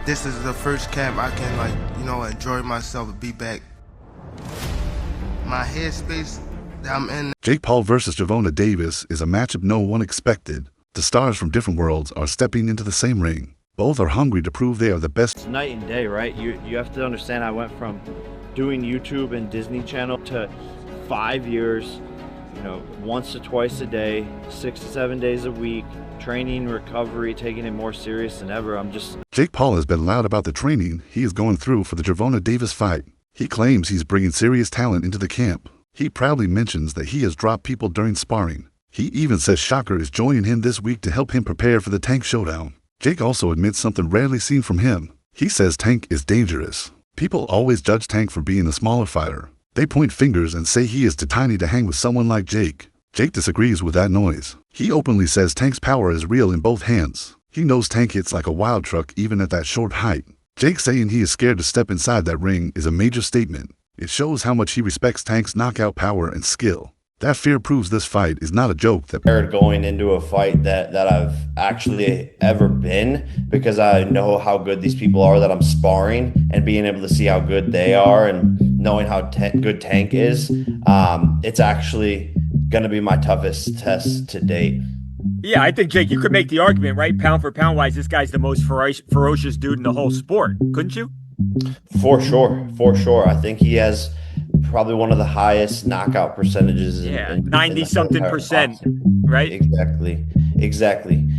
This is the first camp I can, like, you know, enjoy myself and be back. My headspace that I'm in. Jake Paul versus Gervonta Davis is a matchup no one expected. The stars from different worlds are stepping into the same ring. Both are hungry to prove they are the best. It's night and day, right? You have to understand, I went from doing YouTube and Disney Channel to 5 years, you know, once to twice a day, 6 to 7 days a week, training, recovery, taking it more serious than ever. Jake Paul has been loud about the training he is going through for the Gervonta Davis fight. He claims he's bringing serious talent into the camp. He proudly mentions that he has dropped people during sparring. He even says Shocker is joining him this week to help him prepare for the Tank showdown. Jake also admits something rarely seen from him. He says Tank is dangerous. People always judge Tank for being a smaller fighter. They point fingers and say he is too tiny to hang with someone like Jake. Jake disagrees with that noise. He openly says Tank's power is real in both hands. He knows Tank hits like a wild truck even at that short height. Jake saying he is scared to step inside that ring is a major statement. It shows how much he respects Tank's knockout power and skill. That fear proves this fight is not a joke. Going into a fight that I've actually ever been, because I know how good these people are that I'm sparring, and being able to see how good they are and knowing how good Tank is, it's actually going to be my toughest test to date. Yeah, I think, Jake, you could make the argument, right? Pound for pound wise, this guy's the most ferocious dude in the whole sport, couldn't you? For sure. I think he has probably one of the highest knockout percentages. Yeah, 90-something%, right? Exactly.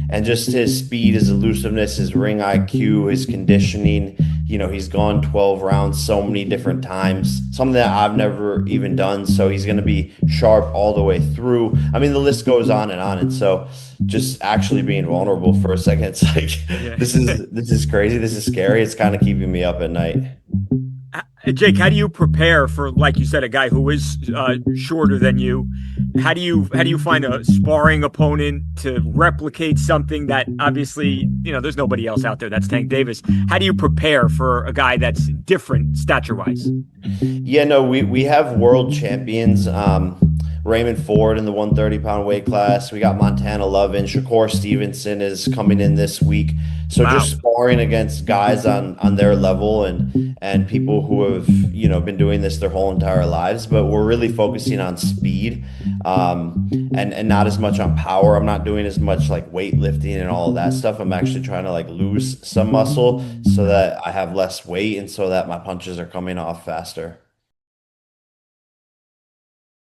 And just his speed, his elusiveness, his ring IQ, his conditioning. You know, he's gone 12 rounds so many different times, something that I've never even done. So he's going to be sharp all the way through. I mean, the list goes on. And so just actually being vulnerable for a second, it's like, this is crazy. This is scary. It's kind of keeping me up at night. Jake, how do you prepare for, like you said, a guy who is shorter than you? How do you find a sparring opponent to replicate something that obviously, you know, there's nobody else out there that's Tank Davis? How do you prepare for a guy that's different stature-wise? Yeah, no, we have world champions. Raymond Ford in the 130-pound weight class. We got Montana Lovin. Shakur Stevenson is coming in this week. So Just sparring against guys on their level and people who have, you know, been doing this their whole entire lives. But we're really focusing on speed and not as much on power. I'm not doing as much like weightlifting and all of that stuff. I'm actually trying to like lose some muscle so that I have less weight and so that my punches are coming off faster.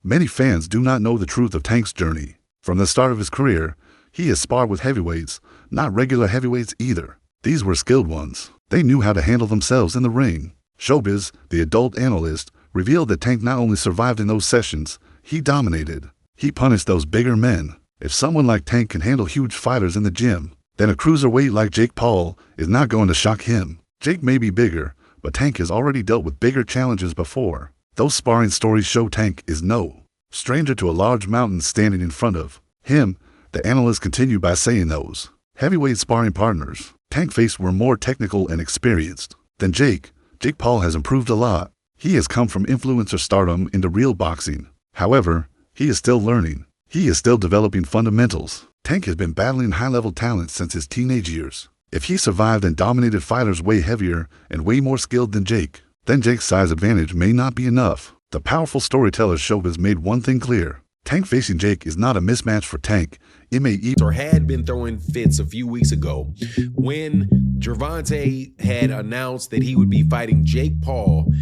Many fans do not know the truth of Tank's journey. From the start of his career, he has sparred with heavyweights, not regular heavyweights either. These were skilled ones. They knew how to handle themselves in the ring. Showbiz, the adult analyst, revealed that Tank not only survived in those sessions, he dominated. He punished those bigger men. If someone like Tank can handle huge fighters in the gym, then a cruiserweight like Jake Paul is not going to shock him. Jake may be bigger, but Tank has already dealt with bigger challenges before. Those sparring stories show Tank is no stranger to a large mountain standing in front of him. The analysts continue by saying those heavyweight sparring partners Tank faced were more technical and experienced than Jake. Jake Paul has improved a lot. He has come from influencer stardom into real boxing. However, he is still learning. He is still developing fundamentals. Tank has been battling high-level talent since his teenage years. If he survived and dominated fighters way heavier and way more skilled than Jake, then Jake's size advantage may not be enough. The powerful storyteller Showbiz made one thing clear. Tank facing Jake is not a mismatch for Tank. It may even had been throwing fits a few weeks ago when Gervonta had announced that he would be fighting Jake Paul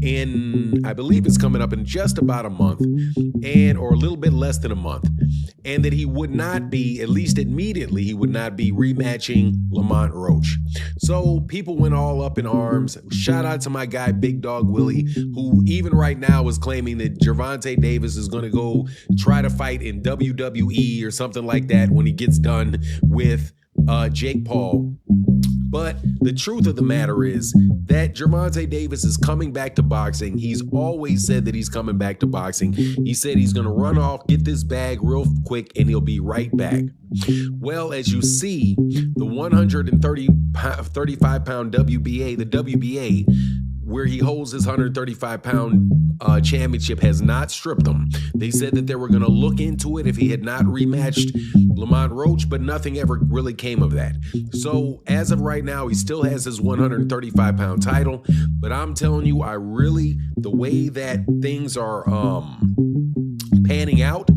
in, I believe it's coming up in just about a month, or a little bit less than a month, and that he would not be, at least immediately, he would not be rematching Lamont Roach. So people went all up in arms. Shout out to my guy, Big Dog Willie, who even right now is claiming that Gervonta Davis is going to go try to fight in WWE or something like that when he gets done with Jake Paul. But the truth of the matter is that Gervonta Davis is coming back to boxing. He's always said that he's coming back to boxing. He said he's going to run off, get this bag real quick, and he'll be right back. Well, as you see, the 135-pound WBA, the WBA, where he holds his 135-pound championship, has not stripped him. They said that they were going to look into it if he had not rematched Lamont Roach, but nothing ever really came of that. So as of right now, he still has his 135-pound title, but I'm telling you, the way that things are panning out,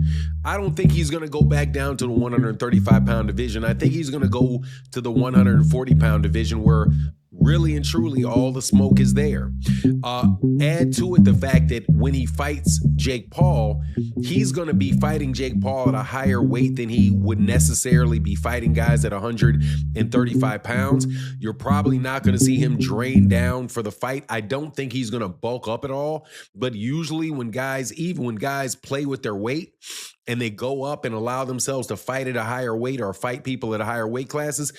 I don't think he's going to go back down to the 135-pound division. I think he's going to go to the 140-pound division, where really and truly all the smoke is there. Add to it the fact that when he fights Jake Paul, he's going to be fighting Jake Paul at a higher weight than he would necessarily be fighting guys at 135 pounds. You're probably not going to see him drain down for the fight. I don't think he's going to bulk up at all, but usually when guys play with their weight and they go up and allow themselves to fight at a higher weight or fight people at a higher weight classes,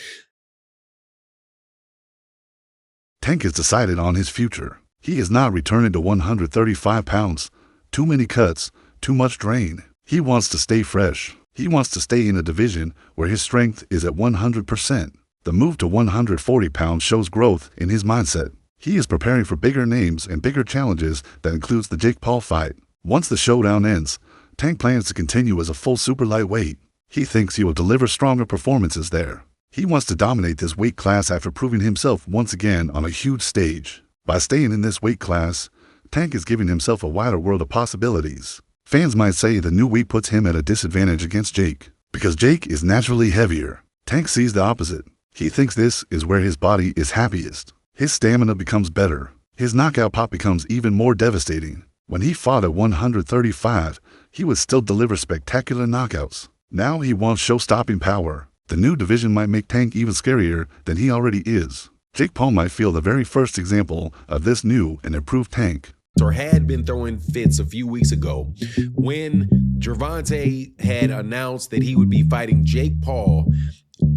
Tank has decided on his future. He is not returning to 135 pounds. Too many cuts, too much drain. He wants to stay fresh. He wants to stay in a division where his strength is at 100%. The move to 140 pounds shows growth in his mindset. He is preparing for bigger names and bigger challenges that includes the Jake Paul fight. Once the showdown ends, Tank plans to continue as a full super lightweight. He thinks he will deliver stronger performances there. He wants to dominate this weight class after proving himself once again on a huge stage. By staying in this weight class, Tank is giving himself a wider world of possibilities. Fans might say the new weight puts him at a disadvantage against Jake, because Jake is naturally heavier. Tank sees the opposite. He thinks this is where his body is happiest. His stamina becomes better. His knockout pop becomes even more devastating. When he fought at 135, he would still deliver spectacular knockouts. Now he wants show-stopping power. The new division might make Tank even scarier than he already is. Jake Paul might feel the very first example of this new and improved Tank. Or had been throwing fits a few weeks ago when Gervonta had announced that he would be fighting Jake Paul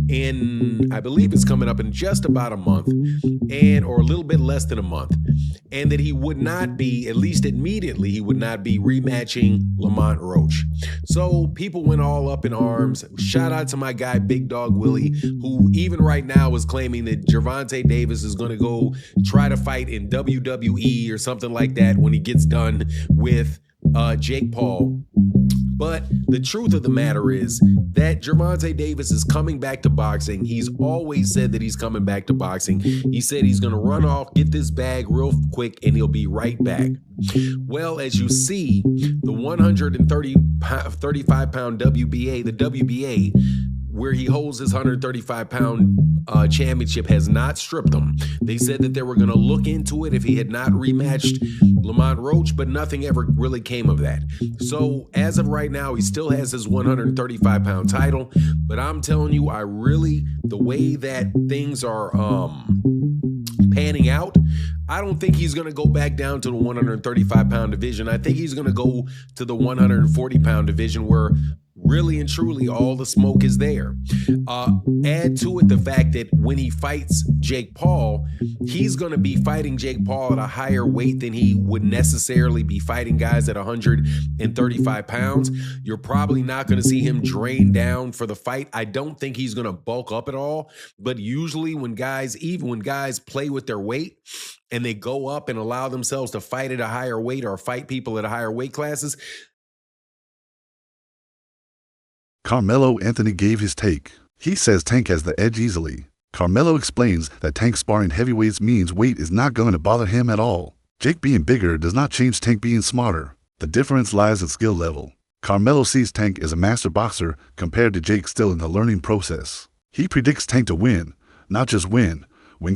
in, I believe it's coming up in just about a month, or a little bit less than a month, and that he would not be, at least immediately, he would not be rematching Lamont Roach. So people went all up in arms. Shout out to my guy Big Dog Willie, who even right now is claiming that Gervonta Davis is going to go try to fight in WWE or something like that when he gets done with Jake Paul. But the truth of the matter is that Gervonta Davis is coming back to boxing. He's always said that he's coming back to boxing. He said he's going to run off, get this bag real quick, and he'll be right back. Well, as you see, the 135-pound WBA, the WBA, where he holds his 135-pound championship, has not stripped him. They said that they were going to look into it if he had not rematched Lamont Roach, but nothing ever really came of that. So as of right now, he still has his 135-pound title, but I'm telling you, the way that things are panning out, I don't think he's going to go back down to the 135-pound division. I think he's going to go to the 140-pound division, where really and truly all the smoke is there. Add to it the fact that when he fights Jake Paul, he's going to be fighting Jake Paul at a higher weight than he would necessarily be fighting guys at 135 pounds. You're probably not going to see him drain down for the fight. I don't think he's going to bulk up at all, but usually when guys play with their weight and they go up and allow themselves to fight at a higher weight or fight people at a higher weight classes. Carmelo Anthony gave his take. He says Tank has the edge easily. Carmelo explains that Tank sparring heavyweights means weight is not going to bother him at all. Jake being bigger does not change Tank being smarter. The difference lies at skill level. Carmelo sees Tank as a master boxer compared to Jake still in the learning process. He predicts Tank to win, not just win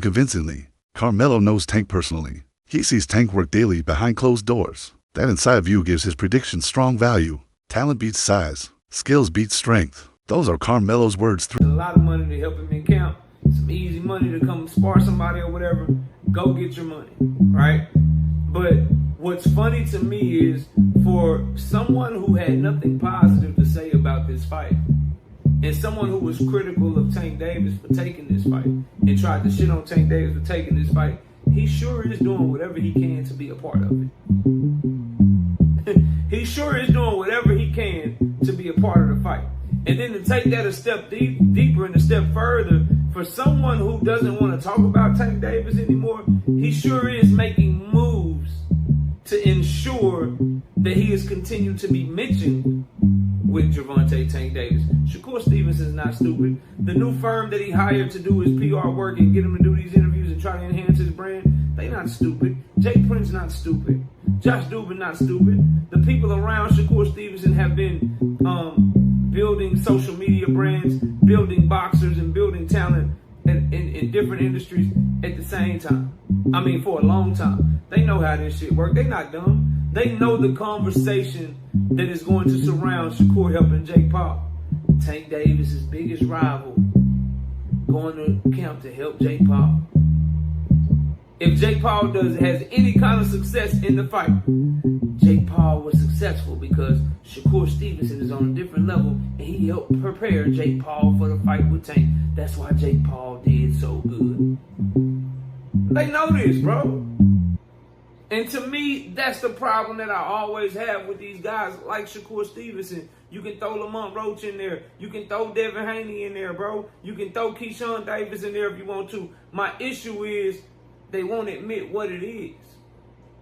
convincingly. Carmelo knows Tank personally. He sees Tank work daily behind closed doors. That inside view gives his prediction strong value. Talent beats size. Skills beat strength. Those are Carmelo's words. A lot of money to help him in camp. Some easy money to come spar somebody or whatever. Go get your money, right? But what's funny to me is for someone who had nothing positive to say about this fight, and someone who was critical of Tank Davis for taking this fight, and tried to shit on Tank Davis for taking this fight, he sure is doing whatever he can to be a part of it. He sure is doing whatever he can to be a part of the fight. And then to take that a step deeper and a step further, for someone who doesn't want to talk about Tank Davis anymore, he sure is making moves to ensure that he is continued to be mentioned with Gervonta Tank Davis. Shakur Stevenson's not stupid. The new firm that he hired to do his PR work and get him to do these interviews and try to enhance his brand, they not stupid. Jake Prince not stupid. Josh Dubin not stupid. The people around Shakur Stevenson have been building social media brands, building boxers, and building talent in different industries at the same time. I mean, for a long time. They know how this shit works. They not dumb. They know the conversation that is going to surround Shakur helping Jake Paul. Tank Davis' biggest rival going to camp to help Jake Paul. If Jake Paul has any kind of success in the fight, Jake Paul was successful because Shakur Stevenson is on a different level and he helped prepare Jake Paul for the fight with Tank. That's why Jake Paul did so good. They know this, bro. And to me, that's the problem that I always have with these guys like Shakur Stevenson. You can throw Lamont Roach in there. You can throw Devin Haney in there, bro. You can throw Keyshawn Davis in there if you want to. My issue is they won't admit what it is.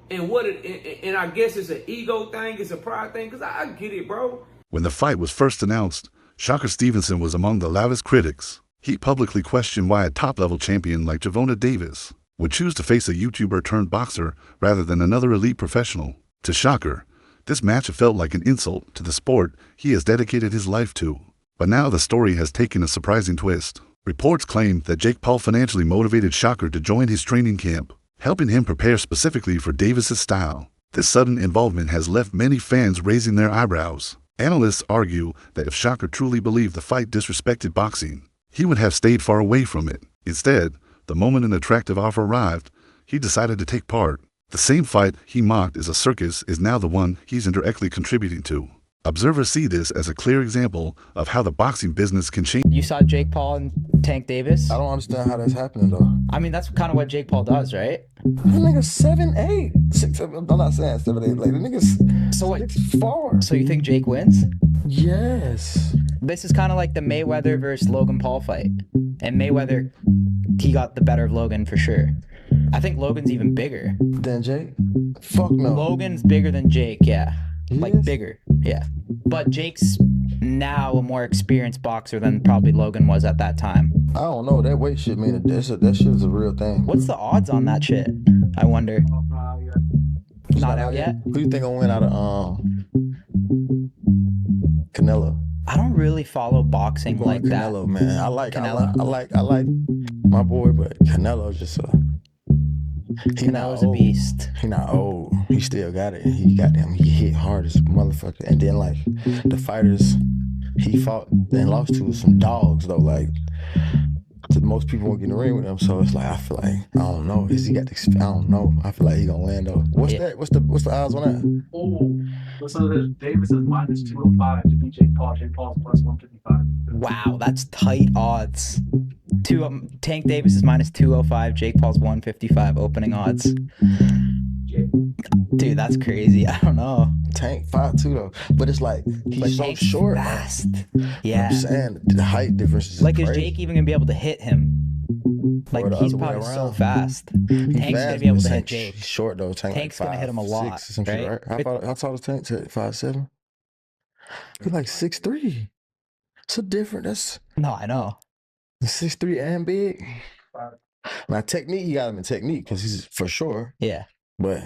And I guess it's an ego thing, it's a pride thing, because I get it, bro. When the fight was first announced, Shakur Stevenson was among the loudest critics. He publicly questioned why a top-level champion like Gervonta Davis would choose to face a YouTuber-turned-boxer rather than another elite professional. To Shakur, this match felt like an insult to the sport he has dedicated his life to. But now the story has taken a surprising twist. Reports claim that Jake Paul financially motivated Shakur to join his training camp, helping him prepare specifically for Davis's style. This sudden involvement has left many fans raising their eyebrows. Analysts argue that if Shakur truly believed the fight disrespected boxing, he would have stayed far away from it. Instead, the moment an attractive offer arrived, he decided to take part. The same fight he mocked as a circus is now the one he's indirectly contributing to. Observers see this as a clear example of how the boxing business can change. You saw Jake Paul and Tank Davis? I don't understand how that's happening, though. I mean, that's kind of what Jake Paul does, right? That nigga's 7'8". 6, I'm not saying 7'8". Like, the nigga's So what? 6'4". So you think Jake wins? Yes. This is kind of like the Mayweather versus Logan Paul fight. And Mayweather, he got the better of Logan for sure. I think Logan's even bigger. Then Jake? Fuck no. Logan's bigger than Jake, yeah. He Like is? bigger, yeah. But Jake's now a more experienced boxer than probably Logan was at that time. I don't know. That weight shit mean that shit is a real thing. What's the odds on that shit? I wonder. It's Not out yet? Who do you think gonna win out of Canelo? I don't really follow boxing like that. Canelo, man. I like Canelo. I like my boy, but Canelo's just Canelo's a beast. He not old. He still got it. He hit hard as a motherfucker. And then like the fighters he fought and lost to was some dogs though. Like most people won't get in the ring with him. So it's like I feel like I don't know. Is he got the? I don't know. I feel like he gonna land though. What's that? What's the odds on that? Oh, so there's Davis is minus 205 to beat Jake Paul. Jake Paul's plus 155. Wow, that's tight odds. Tank Davis is minus 205. Jake Paul's 155 opening odds. Dude, that's crazy. I don't know. Tank 5'2" though, but it's like he's so short. Fast. Yeah, I'm saying the height difference is like, crazy. is Jake even gonna be able to hit him? Like, he's probably so fast. Tank's gonna be able to hit Jake. He's short though. Tank's gonna hit him a lot, right? How tall is Tank? 5'7". He's like 6'3". So different. That's no, I know. 6'3" and big. Now technique, you got him in technique because he's for sure. Yeah. But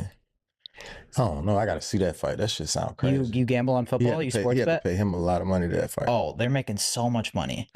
I don't know. I got to see that fight. That shit sound crazy. You gamble on football? You sports bet? You have to pay him a lot of money to that fight. Oh, they're making so much money.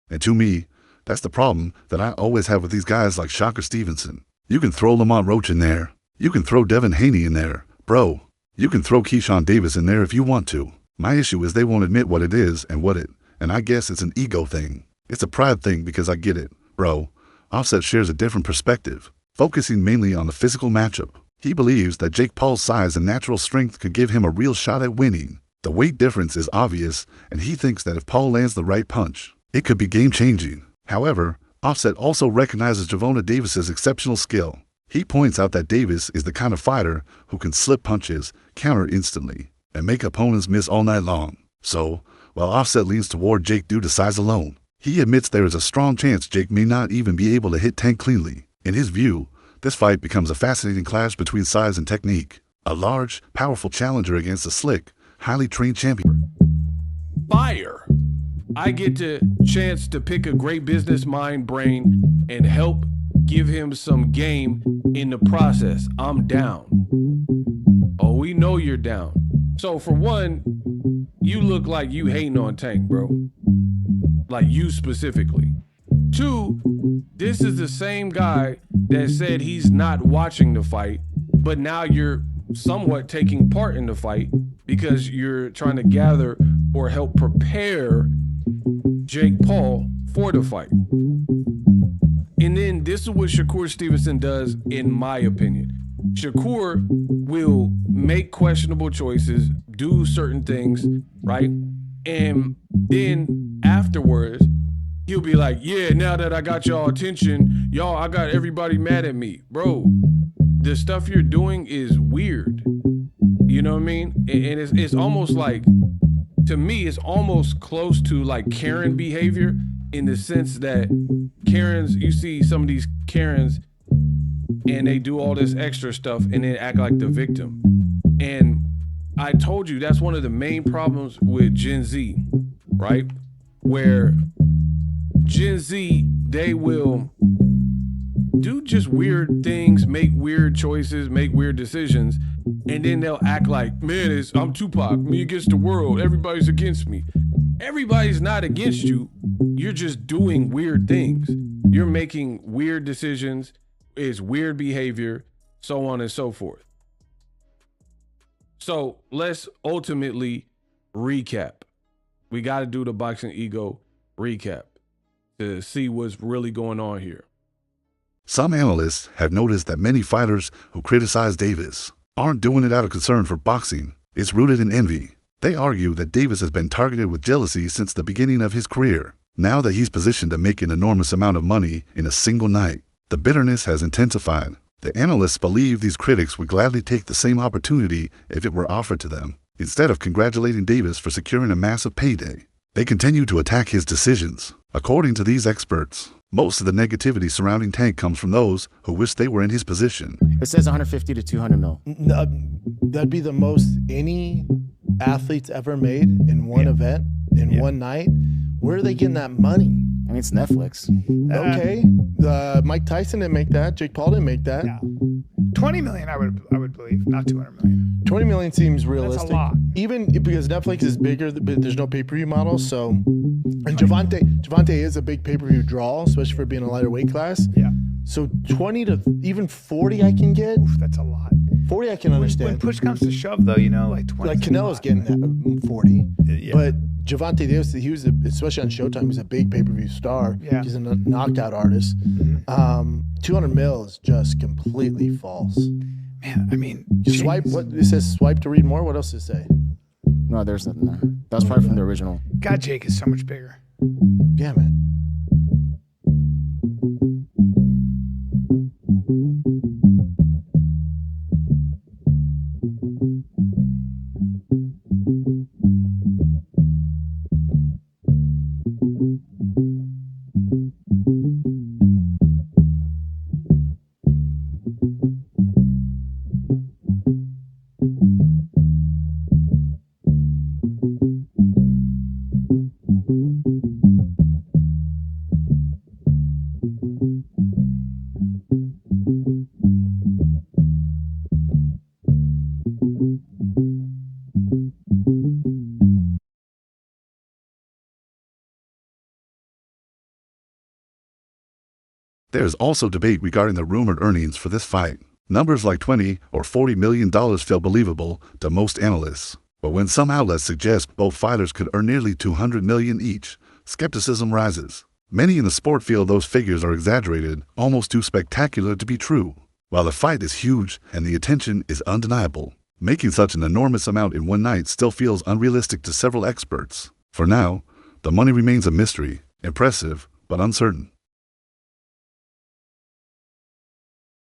And to me, that's the problem that I always have with these guys like Shakur Stevenson. You can throw Lamont Roach in there. You can throw Devin Haney in there. Bro, you can throw Keyshawn Davis in there if you want to. My issue is they won't admit what it is and I guess it's an ego thing. It's a pride thing because I get it. Bro, Offset shares a different perspective, focusing mainly on the physical matchup. He believes that Jake Paul's size and natural strength could give him a real shot at winning. The weight difference is obvious, and he thinks that if Paul lands the right punch, it could be game-changing. However, Offset also recognizes Gervonta Davis's exceptional skill. He points out that Davis is the kind of fighter who can slip punches, counter instantly, and make opponents miss all night long. So, while Offset leans toward Jake due to size alone, He admits there is a strong chance Jake may not even be able to hit Tank cleanly. In his view, this fight becomes a fascinating clash between size and technique. A large, powerful challenger against a slick, highly trained champion. Fire. I get the chance to pick a great business mind brain and help give him some game in the process. I'm down. Oh, we know you're down. So for one, you look like you hating on Tank, bro. Like you specifically. Two, this is the same guy that said he's not watching the fight, but now you're somewhat taking part in the fight because you're trying to gather or help prepare Jake Paul for the fight. And then this is what Shakur Stevenson does, in my opinion. Shakur will make questionable choices, do certain things, right? And then afterwards, he'll be like, yeah, now that I got y'all attention, I got everybody mad at me. Bro, the stuff you're doing is weird. You know what I mean? And it's almost like, to me, it's almost close to like Karen behavior, in the sense that Karens, you see some of these Karens and they do all this extra stuff and then act like the victim. And I told you that's one of the main problems with Gen Z, right? Where Gen Z, they will do just weird things, make weird choices, make weird decisions, and then they'll act like, man, I'm Tupac, me against the world, everybody's against me. Everybody's not against you. You're just doing weird things. You're making weird decisions. It's weird behavior, so on and so forth. So let's ultimately recap. We got to do the Boxing Ego recap to see what's really going on here. Some analysts have noticed that many fighters who criticize Davis aren't doing it out of concern for boxing. It's rooted in envy. They argue that Davis has been targeted with jealousy since the beginning of his career. Now that he's positioned to make an enormous amount of money in a single night, the bitterness has intensified. The analysts believe these critics would gladly take the same opportunity if it were offered to them, instead of congratulating Davis for securing a massive payday. They continue to attack his decisions. According to these experts, most of the negativity surrounding Tank comes from those who wish they were in his position. It says 150 to 200 mil. That'd be the most any athlete's ever made in one event, in one night. Where are they getting that money? I mean, it's Netflix. Okay. Mike Tyson didn't make that. Jake Paul didn't make that. Yeah. 20 million, I would believe, not 200 million. 20 million seems realistic. That's a lot. Even because Netflix is bigger, but there's no pay-per-view model. So, and Gervonta is a big pay-per-view draw, especially for being a lighter weight class. Yeah. So 20 to even 40 I can get. Oof, that's a lot. 40 I can understand. When push comes to shove, though, like 20. Like Canelo's getting 40. Yeah. But Gervonta Davis, he was, especially on Showtime, he's a big pay-per-view star. Yeah. He's a knockout artist. 200 mil is just completely false. Man, I mean, swipe. What it says? Swipe to read more. What else does it say? No, there's nothing there. That was probably from the original. God, Jake is so much bigger. Yeah, man. There is also debate regarding the rumored earnings for this fight. Numbers like $20 or $40 million feel believable to most analysts. But when some outlets suggest both fighters could earn nearly $200 million each, skepticism rises. Many in the sport feel those figures are exaggerated, almost too spectacular to be true. While the fight is huge and the attention is undeniable, making such an enormous amount in one night still feels unrealistic to several experts. For now, the money remains a mystery, impressive but uncertain.